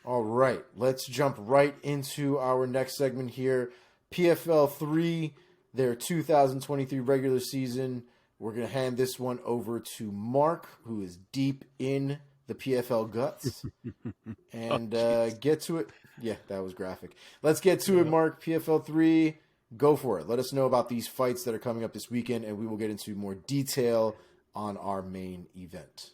All right, let's jump right into our next segment here. PFL 3, their 2023 regular season. We're going to hand this one over to Mark, who is deep in the PFL guts, Oh, and jeez. get to it. Yeah, that was graphic. Let's get to it, Yeah. Mark. PFL 3, go for it. Let us know about these fights that are coming up this weekend, and we will get into more detail on our main event.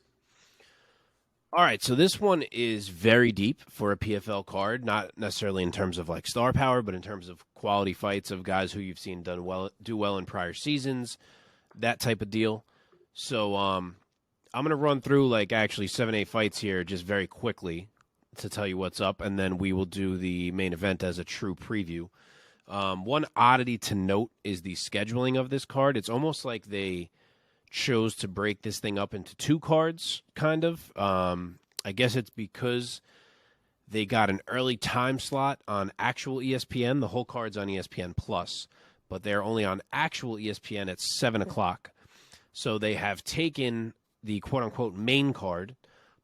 All right, so this one is very deep for a PFL card, not necessarily in terms of like star power, but in terms of quality fights of guys who you've seen do well in prior seasons, that type of deal. So I'm gonna run through like actually 7, 8 fights here just very quickly to tell you what's up, and then we will do the main event as a true preview. One oddity to note is the scheduling of this card. It's almost like they chose to break this thing up into two cards, kind of. I guess it's because they got an early time slot on actual ESPN. The whole card's on ESPN Plus, but they're only on actual ESPN at 7 o'clock. So they have taken the quote unquote main card,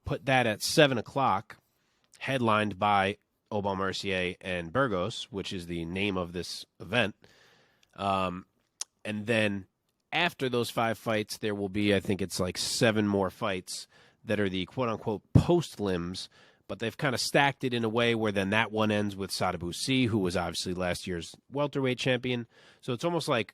put that at 7 o'clock, headlined by Aubin-Mercier and Burgos, which is the name of this event. And then after those 5 fights, there will be, I think it's like 7 more fights that are the quote unquote post limbs, but they've kind of stacked it in a way where then that one ends with Aubin-Mercier, who was obviously last year's welterweight champion. So it's almost like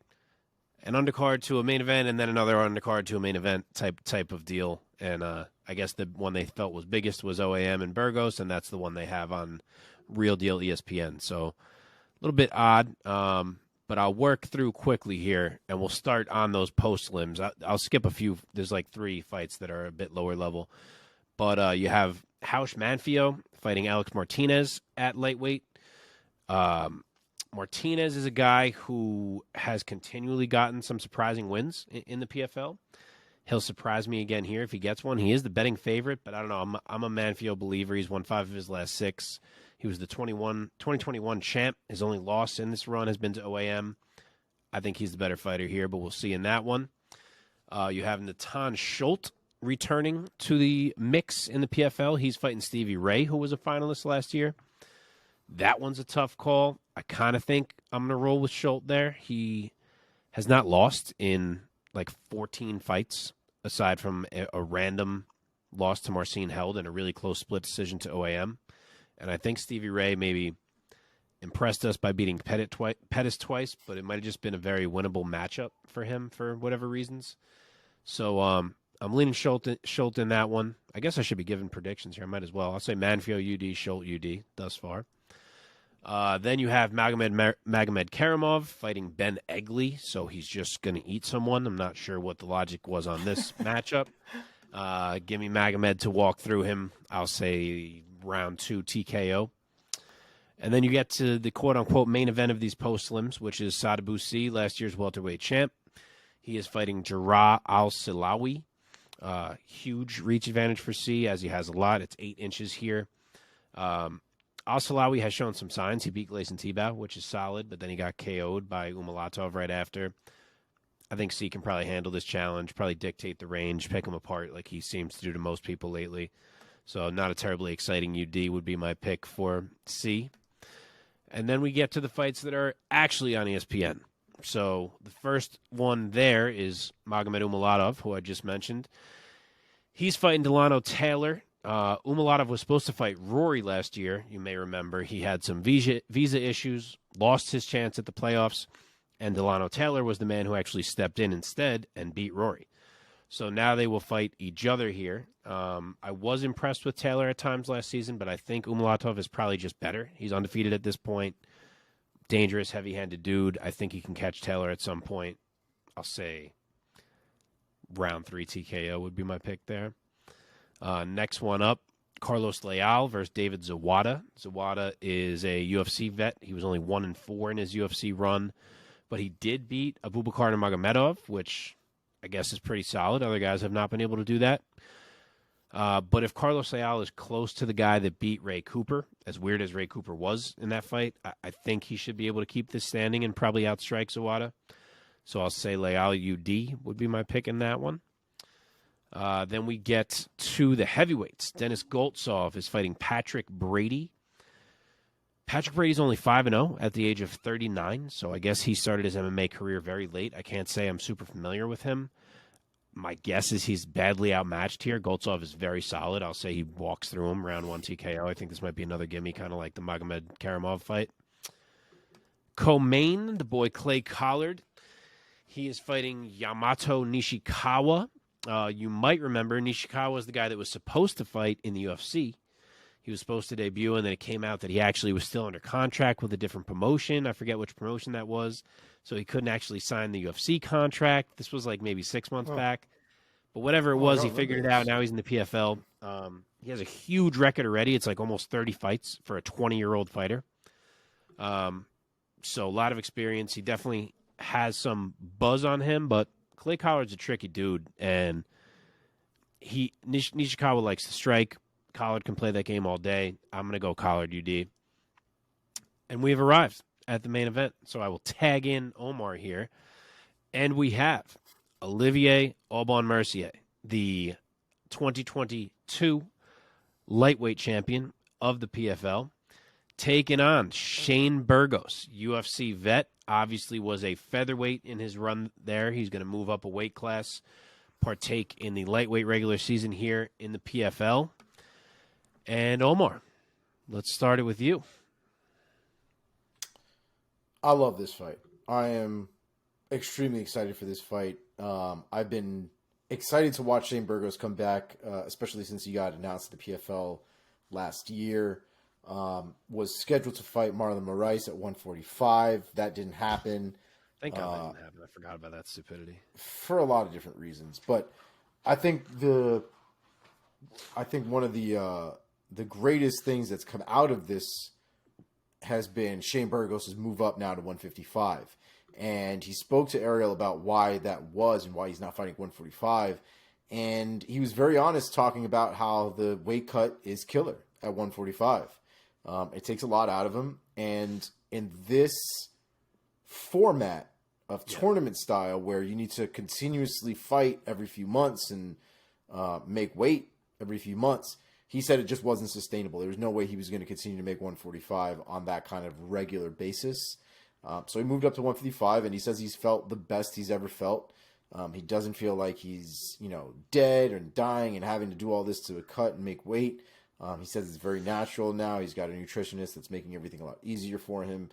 an undercard to a main event and then another undercard to a main event type of deal. And I guess the one they felt was biggest was OAM and Burgos, and that's the one they have on Real Deal ESPN. So a little bit odd. But I'll work through quickly here, and we'll start on those post limbs. I'll skip a few. There's like 3 fights that are a bit lower level. But you have Hausch Manfio fighting Alex Martinez at lightweight. Martinez is a guy who has continually gotten some surprising wins in the PFL. He'll surprise me again here if he gets one. He is the betting favorite, but I don't know. I'm a Manfio believer. He's won 5 of his last 6. He was the 2021 champ. His only loss in this run has been to OAM. I think he's the better fighter here, but we'll see in that one. You have Natan Schultz returning to the mix in the PFL. He's fighting Stevie Ray, who was a finalist last year. That one's a tough call. I kind of think I'm going to roll with Schultz there. He has not lost in like 14 fights, aside from a random loss to Marcin Held and a really close split decision to OAM. And I think Stevie Ray maybe impressed us by beating Pettis twice, but it might have just been a very winnable matchup for him for whatever reasons. So I'm leaning Schultz in that one. I guess I should be giving predictions here. I might as well. I'll say Manfio UD, Schultz UD thus far. Then you have Magomed Karamov fighting Ben Egley, so he's just going to eat someone. I'm not sure what the logic was on this matchup. Give me Magomed to walk through him. I'll say round 2 TKO. And then you get to the quote-unquote main event of these post-limbs, which is Aubin-Mercier, last year's welterweight champ. He is fighting Jarrah Al-Silawi. Huge reach advantage for C, as he has a lot. It's 8 inches here. Al-Silawi has shown some signs. He beat Gleison Tibau, which is solid, but then he got KO'd by Umalatov right after. I think C can probably handle this challenge, probably dictate the range, pick him apart like he seems to do to most people lately. So not a terribly exciting UD would be my pick for C. And then we get to the fights that are actually on ESPN. So the first one there is Magomed Umalatov, who I just mentioned. He's fighting Delano Taylor. Umalatov was supposed to fight Rory last year. You may remember he had some visa issues, lost his chance at the playoffs, and Delano Taylor was the man who actually stepped in instead and beat Rory. So now they will fight each other here. I was impressed with Taylor at times last season, but I think Umalatov is probably just better. He's undefeated at this point. Dangerous, heavy-handed dude. I think he can catch Taylor at some point. I'll say round 3 TKO would be my pick there. Next one up, Carlos Leal versus David Zawada. Zawada is a UFC vet. He was only 1-4 in his UFC run, but he did beat Abubakar Nurmagomedov, which I guess is pretty solid. Other guys have not been able to do that. But if Carlos Leal is close to the guy that beat Ray Cooper, as weird as Ray Cooper was in that fight, I think he should be able to keep this standing and probably outstrike Zawada. So I'll say Leal UD would be my pick in that one. Then we get to the heavyweights. Dennis Goltsov is fighting Patrick Brady. Patrick Brady's only 5-0 at the age of 39, so I guess he started his MMA career very late. I can't say I'm super familiar with him. My guess is he's badly outmatched here. Goltsov is very solid. I'll say he walks through him round 1 TKO. I think this might be another gimme, kind of like the Magomed Karamov fight. Co-main, the boy Clay Collard. He is fighting Yamato Nishikawa. You might remember Nishikawa was the guy that was supposed to fight in the UFC. He was supposed to debut, and then it came out that he actually was still under contract with a different promotion. I forget which promotion that was. So he couldn't actually sign the UFC contract. This was like maybe 6 months back. But whatever it was, he figured it out. Now he's in the PFL. He has a huge record already. It's like almost 30 fights for a 20-year-old fighter. So a lot of experience. He definitely has some buzz on him, but Clay Collard's a tricky dude, and Nishikawa likes to strike. Collard can play that game all day. I'm going to go Collard UD. And we have arrived at the main event, so I will tag in Omar here. And we have Olivier Aubin-Mercier, the 2022 lightweight champion of the PFL, taking on Shane Burgos, UFC vet. Obviously was a featherweight in his run there. He's going to move up a weight class, partake in the lightweight regular season here in the PFL. And Omar, let's start it with you. I love this fight. I am extremely excited for this fight. I've been excited to watch Shane Burgos come back, especially since he got announced at the PFL last year. Was scheduled to fight Marlon Moraes at 145. That didn't happen. Thank God that didn't happen. I forgot about that stupidity. For a lot of different reasons. But I think one of the greatest things that's come out of this has been Shane Burgos' move up now to 155. And he spoke to Ariel about why that was and why he's not fighting 145. And he was very honest talking about how the weight cut is killer at 145. It takes a lot out of him. And in this format of tournament style where you need to continuously fight every few months and make weight every few months, he said it just wasn't sustainable. There was no way he was going to continue to make 145 on that kind of regular basis. So he moved up to 155, and he says he's felt the best he's ever felt. He doesn't feel like he's, dead and dying and having to do all this to cut and make weight. He says it's very natural now. He's got a nutritionist that's making everything a lot easier for him.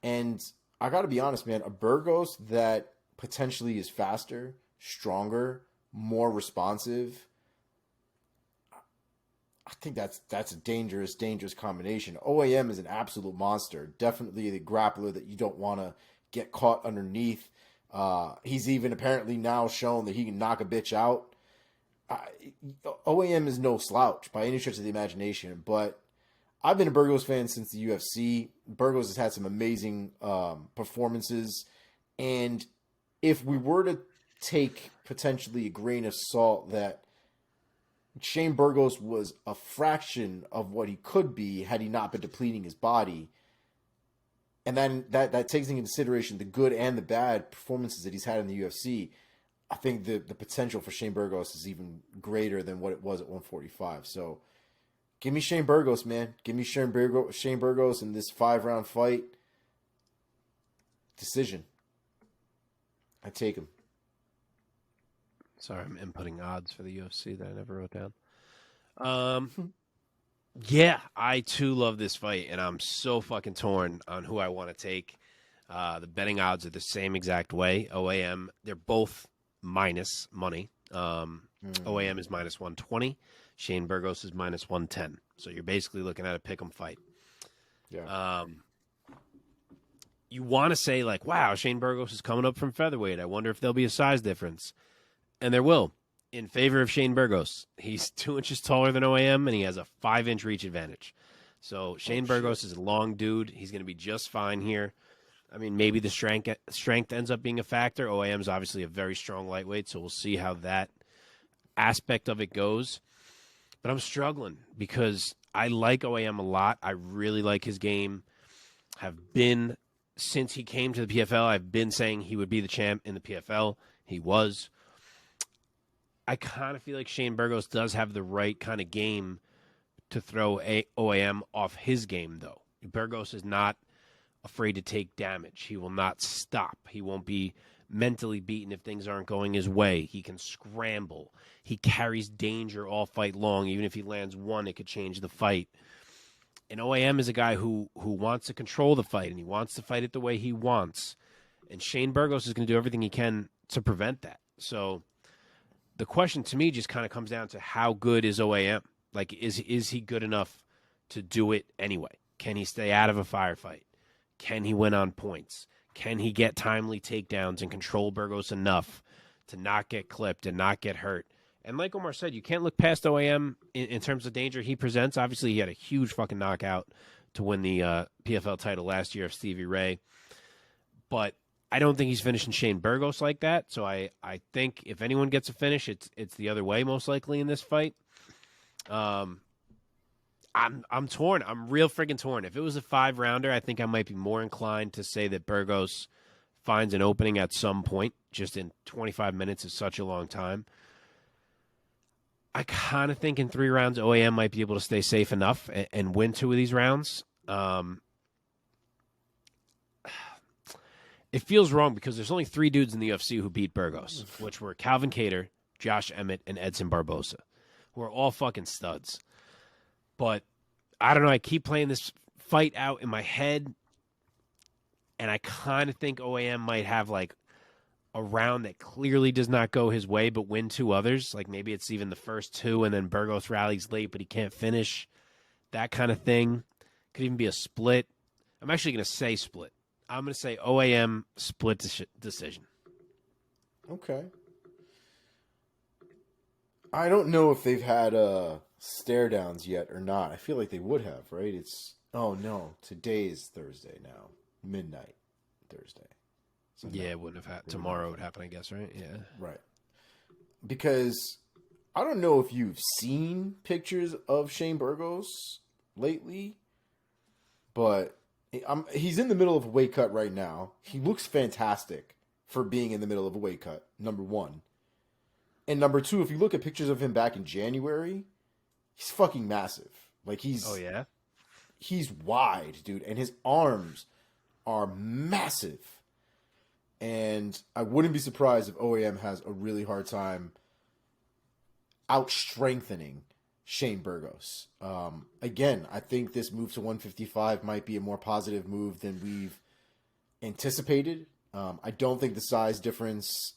And I got to be honest, man, a Burgos that potentially is faster, stronger, more responsive, I think that's a dangerous combination. OAM is an absolute monster. Definitely the grappler that you don't want to get caught underneath. He's even apparently now shown that he can knock a bitch out. OAM is no slouch by any stretch of the imagination, but I've been a Burgos fan since the UFC. Burgos has had some amazing performances, and if we were to take potentially a grain of salt that Shane Burgos was a fraction of what he could be had he not been depleting his body, and then that takes into consideration the good and the bad performances that he's had in the UFC, I think the potential for Shane Burgos is even greater than what it was at 145. So give me Shane Burgos, man. Give me Shane Burgos in this 5-round fight. Decision. I take him. Sorry, I'm inputting odds for the UFC that I never wrote down. Yeah, I too love this fight, and I'm so fucking torn on who I want to take. The betting odds are the same exact way. OAM, they're both minus money. OAM is minus 120. Shane Burgos is minus 110. So you're basically looking at a pick 'em fight. Yeah. You want to say, like, wow, Shane Burgos is coming up from featherweight. I wonder if there'll be a size difference. And there will, in favor of Shane Burgos. He's 2 inches taller than OAM, and he has a 5-inch reach advantage. So Shane Burgos is a long dude. He's going to be just fine here. I mean, maybe the strength ends up being a factor. OAM is obviously a very strong lightweight, so we'll see how that aspect of it goes. But I'm struggling because I like OAM a lot. I really like his game. Have been, since he came to the PFL, I've been saying he would be the champ in the PFL. He was. I kind of feel like Shane Burgos does have the right kind of game to throw OAM off his game, though. Burgos is not afraid to take damage. He will not stop. He won't be mentally beaten if things aren't going his way. He can scramble. He carries danger all fight long. Even if he lands one, it could change the fight. And OAM is a guy who wants to control the fight, and he wants to fight it the way he wants. And Shane Burgos is going to do everything he can to prevent that. So the question to me just kind of comes down to how good is OAM? Like, is he good enough to do it anyway? Can he stay out of a firefight? Can he win on points? Can he get timely takedowns and control Burgos enough to not get clipped and not get hurt? And like Omar said, you can't look past OAM in terms of danger he presents. Obviously, he had a huge fucking knockout to win the PFL title last year of Stevie Ray. But I don't think he's finishing Shane Burgos like that. So I think if anyone gets a finish, it's the other way most likely in this fight. I'm torn. I'm real friggin' torn. If it was a 5-rounder, I think I might be more inclined to say that Burgos finds an opening at some point. Just in 25 minutes is such a long time. I kind of think in 3 rounds, OAM might be able to stay safe enough and win 2 of these rounds. It feels wrong because there's only 3 dudes in the UFC who beat Burgos, which were Calvin Kattar, Josh Emmett, and Edson Barbosa, who are all fucking studs. But I don't know. I keep playing this fight out in my head, and I kind of think OAM might have like a round that clearly does not go his way, but win 2 others. Like maybe it's even the first 2, and then Burgos rallies late, but he can't finish. That kind of thing. Could even be a split. I'm actually going to say split. I'm going to say OAM split decision. Okay. I don't know if they've had stare downs yet or not. I feel like they would have, right? Oh no, today's Thursday now, midnight Thursday. So yeah, it wouldn't have happened. Tomorrow would happen, I guess, right? Yeah. Right. Because I don't know if you've seen pictures of Shane Burgos lately, but he's in the middle of a weight cut right now. He looks fantastic for being in the middle of a weight cut, number 1. And number 2, if you look at pictures of him back in January, he's fucking massive. Like Oh yeah? He's wide, dude, and his arms are massive. And I wouldn't be surprised if OAM has a really hard time out-strengthening Shane Burgos. Again, I think this move to 155 might be a more positive move than we've anticipated. I don't think the size difference,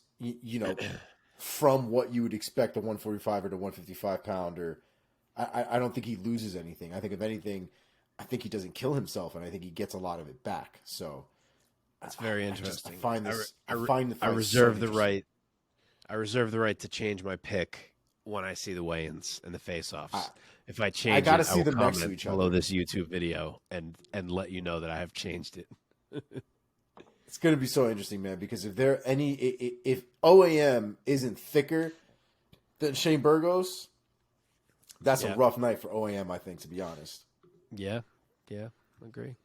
from what you would expect a 145 or to 155 pounder, I don't think he loses anything. I think if anything, I think he doesn't kill himself, and I think he gets a lot of it back. So that's very interesting. I reserve the right. I reserve the right to change my pick when I see the weigh-ins and the face-offs. If I change, I gotta it, see I will them next to comment each other below this YouTube video and let you know that I have changed it. It's going to be so interesting, man, because if OAM isn't thicker than Shane Burgos, that's a rough night for OAM, I think, to be honest. Yeah, agree.